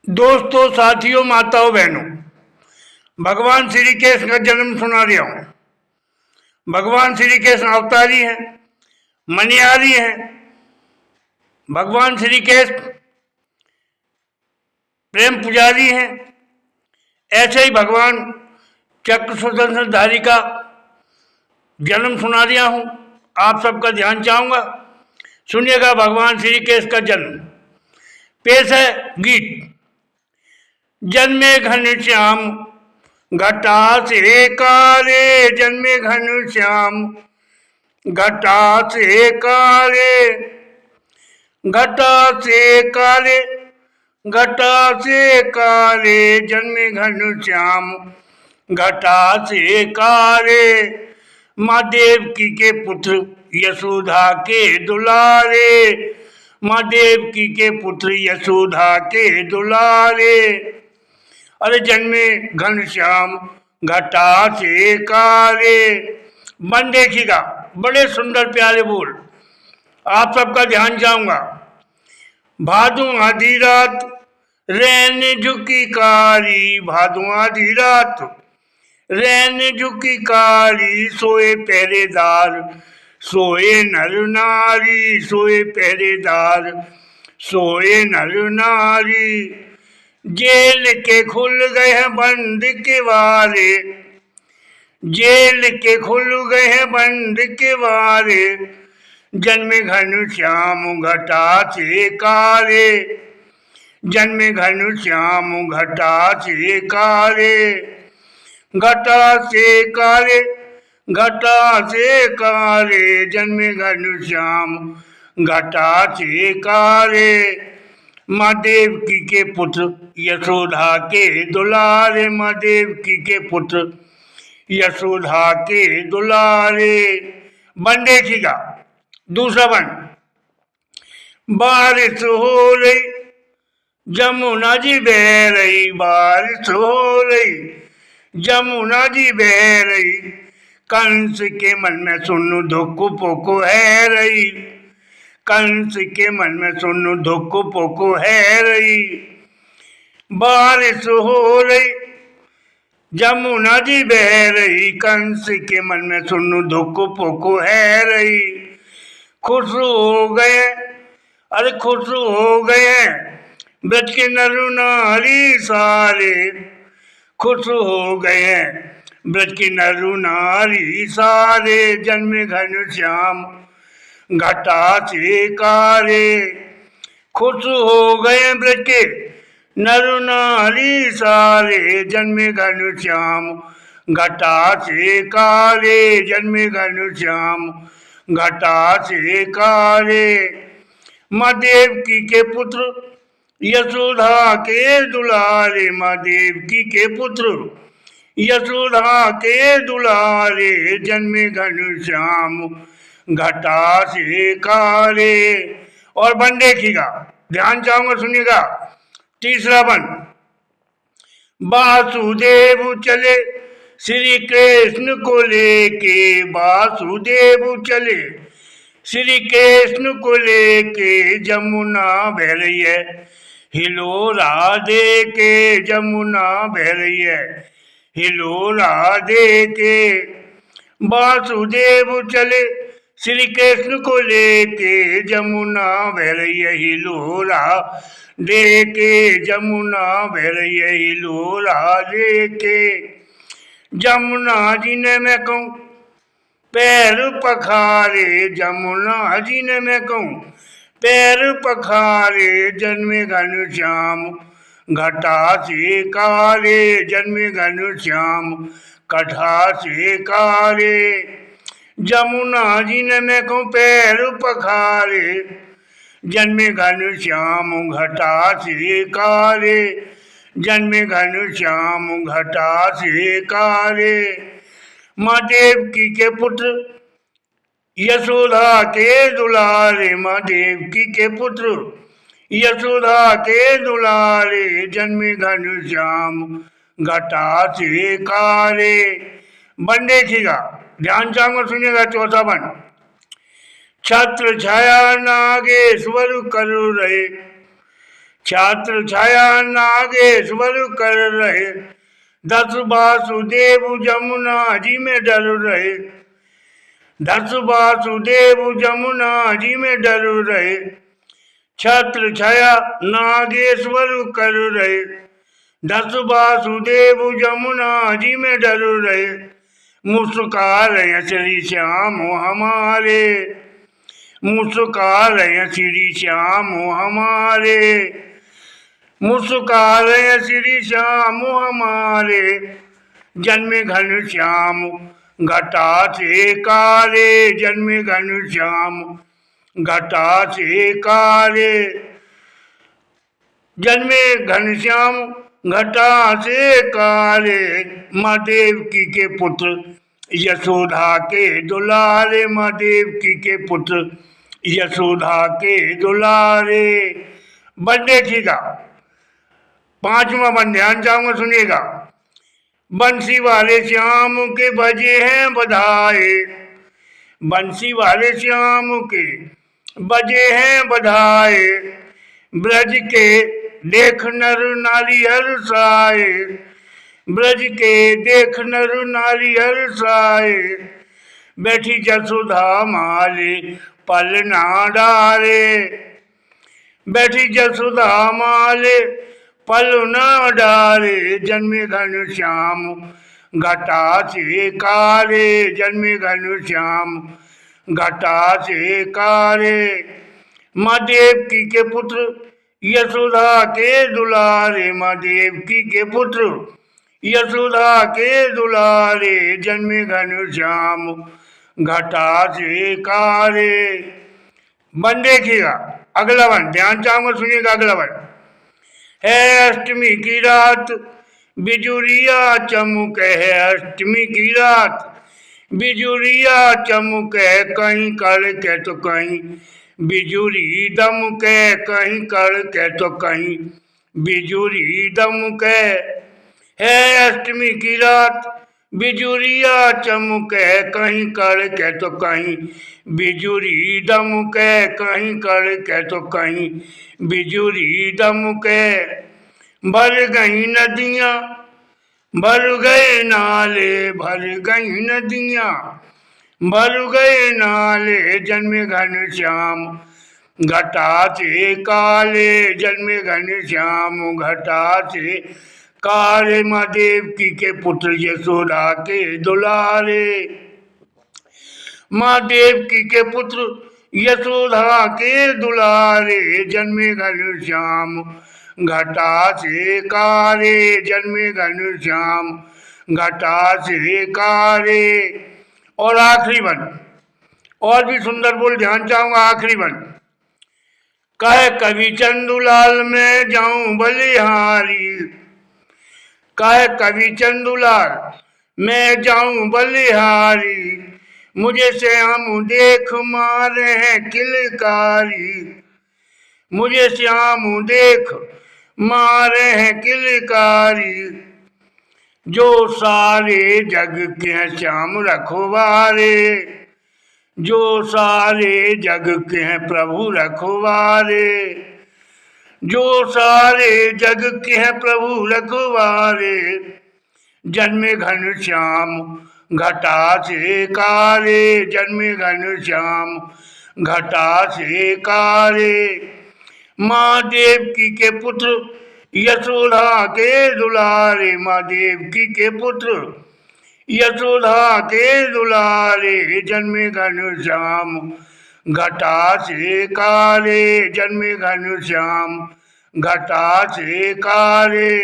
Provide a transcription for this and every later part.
दोस्तों, साथियों, माताओं, बहनों, भगवान श्री कृष्ण का जन्म सुना रहा हूं। भगवान श्री कृष्ण अवतारी हैं, मनियारी हैं। भगवान श्री कृष्ण प्रेम पुजारी हैं। ऐसे ही भगवान चक्र सुदर्शनधारी का जन्म सुना रहा हूं। आप सबका ध्यान चाहूंगा, सुनिएगा। भगवान श्री कृष्ण का जन्म पेश है गीत। जन्मे घनश्याम घटा से काले, जन्मे घनश्याम घटा से काले, घटा से काले, घटा से काले, जन्मे घनश्याम घटा से काले। माँ देवकी के पुत्र यशोदा के दुलारे, माँ देवकी के पुत्र यशोदा के दुलारे। अरे जन्मे घनश्याम घटा से काले। मन देखिएगा, बड़े सुंदर प्यारे बोल। आप सबका ध्यान चाहूंगा। भादों आधी रात रैन झुकी कारी, भादों आधी रात रैन झुकी कारी, सोए पहरेदार सोए नर नारी, सोए पहरेदार सोए नर नारी। जेल के खुल गए हैं बंद के वारे, जेल के खुल गए हैं बंद के वारे, जन्मे घनश्याम घटा से काले, जन्मे घनश्याम घटा से काले, घटा से काले, घटा से काले, जन्मे घनश्याम घटा से काले। माँ देवकी के पुत्र यशोदा के दुलारे, माँ देवकी के पुत्र यशोदा के दुलारे। बन देखिएगा। दूसरा बन। बारिश हो रही जमुना जी बह रही, बारिश हो रही जमुना जी बह रही, कंस के मन में सुन धुक पुक है रही, कंस के मन में सुन धुक पुक है रही। बारिश हो रही जमुना जी बह रही, कंस के मन में सुन धुक पुक है रही। खुश हो गए, अरे खुश हो गए ब्रज के नर नारी सारे, खुश हो गए ब्रज के नर नारी सारे, जन्मे घनश्याम घटा से काले। खुश हो गए ब्रज के नर नारी सारे, जन्मे घनश्याम घटा से काले, जन्मे घनश्याम घटा से काले। माँ देवकी के पुत्र यशोदा के दुलारे, माँ देवकी के पुत्र यशोदा के दुलारे, जन्मे घनश्याम घटा से काले। और बन देखिएगा, ध्यान चाहूंगा, सुनिएगा। तीसरा बन। वासुदेव चले श्री कृष्ण को लेके, वासुदेव चले श्री कृष्ण को लेके, जमुना बह रही है हिलोरा दे के, जमुना बह रही है हिलोरा दे के। वासुदेव चले श्री कृष्ण को लेके, जमुना बह रही है हिलोरा दे के, जमुना बह रही है हिलोरा दे के। जमुना जी ने मैं कहूँ पैर पखारे, जमुना जी ने मैं कहूँ पैर पखारे, जन्मे घनश्याम घटा से काले, जन्मे घनश्याम घटा से काले। जमुना जी ने मैं कहूँ पैर पखारे, जन्मे घनश्याम घटा से काले, जन्मे घनश्याम घटा से काले। माँ देवकी के पुत्र यशोदा के दुलारे, माँ देवकी के पुत्र यशोदा के दुलारे, जन्मे घनश्याम घटा से काले। बन देखिएगा, ध्यान चाहूंगा, सुनिएगा। चौथा बन। छत्र छाया नागेश्वर करु रहे, छात्र छाया नागेश्वर कर रहे, 10 वासुदेव जमुना जी में डर रहे, 10 वासुदेव जमुना जी में डर रहे, छत्र छाया नागेश्वर कर रहे, 10 वासुदेव जमुना जी में डर रहे, मुस्का रहे श्री श्याम हमारे, मुस्का रहे श्री श्याम हमारे, मुस्का रहे श्री श्याम हमारे, जन्मे घन श्याम घटा से काले, जन्मे घन श्याम घटा से काले, जन्मे घनश्याम घटा से काले, माँ देवकी के पुत्र यशोदा के दुलारे, माँ देवकी के पुत्र यशोदा के दुलारे। बन देखिएगा, 5वां बन ध्यान चाहूंगा, सुनिएगा। बंसी वाले श्याम के बजे हैं बधाए, बंसी वाले श्याम के बजे हैं बधाए, ब्रज के देख नर नारी हर्षाए, ब्रज के देख नर नारी हर्षाए, बैठी जसोदा माले पल ना डारे, बैठी जसोदा माले पल ना डारे, जन्मे घन श्याम घटा से कारे, जन्मे घन श्याम घटा से कारे, माँ देवकी के पुत्र यशोदा के दुलारे, माँ देवकी के पुत्र यशोदा के दुलारे, जन्मे घन श्याम घटा से कारे। बन देखिएगा, अगला वन ध्यान चाहूंगा, सुनिएगा अगला वन है। अष्टमी की रात बिजुरिया चमक है, अष्टमी की रात बिजुरिया चमक है, कहीं कड़ के तो कहीं बिजुरी दमक है, कहीं कड़ के तो कहीं बिजुरी दमक है। अष्टमी की रात बिजुरिया चमक है, कहीं कड़ के तो कहीं बिजुरी दमक है, कहीं कड़ के तो कहीं बिजुरी दमक है। भर गई नदियाँ भर गए नाले, भर गई नदियाँ भर गए नाले, जन्मे घन श्याम घटा से काले, जन्मे घन श्याम घटा से काले, माँ देवकी के पुत्र यशोदा के दुलारे, माँ देवकी के पुत्र यशोदा के दुलारे, जन्मे घन श्याम घटा से कारे, जन्मे घन श्याम घटा से कारे। और आखिरी वन, और भी सुंदर बोल ध्यान चाहूंगा, आखिरी वन। कहे कवि चंदुलाल मैं जाऊं बलिहारी, कहे कवि चंदुलाल मैं जाऊं बलिहारी, मुझे श्याम देख मारे हैं किलकारी, मुझे श्याम देख मारे हैं किलकारी, जो सारे जग के श्याम रखवारे, जो सारे जग के हैं प्रभु रखवारे, जो सारे जग के हैं प्रभु रखवारे, जन्मे घन श्याम घटा से कारे, जन्मे घन श्याम घटा से कारे, माँ देवकी के पुत्र यशोदा के दुलारे, माँ देवकी के पुत्र यशोदा के दुलारे, जन्मे घन श्याम घटा से काले, जन्मे घन श्याम घटा से काले।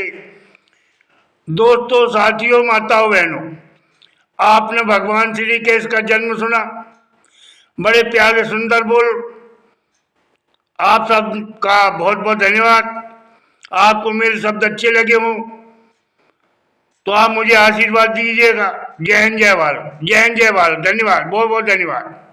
दोस्तों, साथियों, माताओं, बहनों, आपने भगवान श्री कृष्ण का जन्म सुना, बड़े प्यारे सुंदर बोल। आप सबका बहुत बहुत धन्यवाद। आपको मेरे शब्द अच्छे लगे हों तो आप मुझे आशीर्वाद दीजिएगा। जय हिंद, जय भारत, जय हिंद, जय भारत। धन्यवाद, बहुत बहुत धन्यवाद।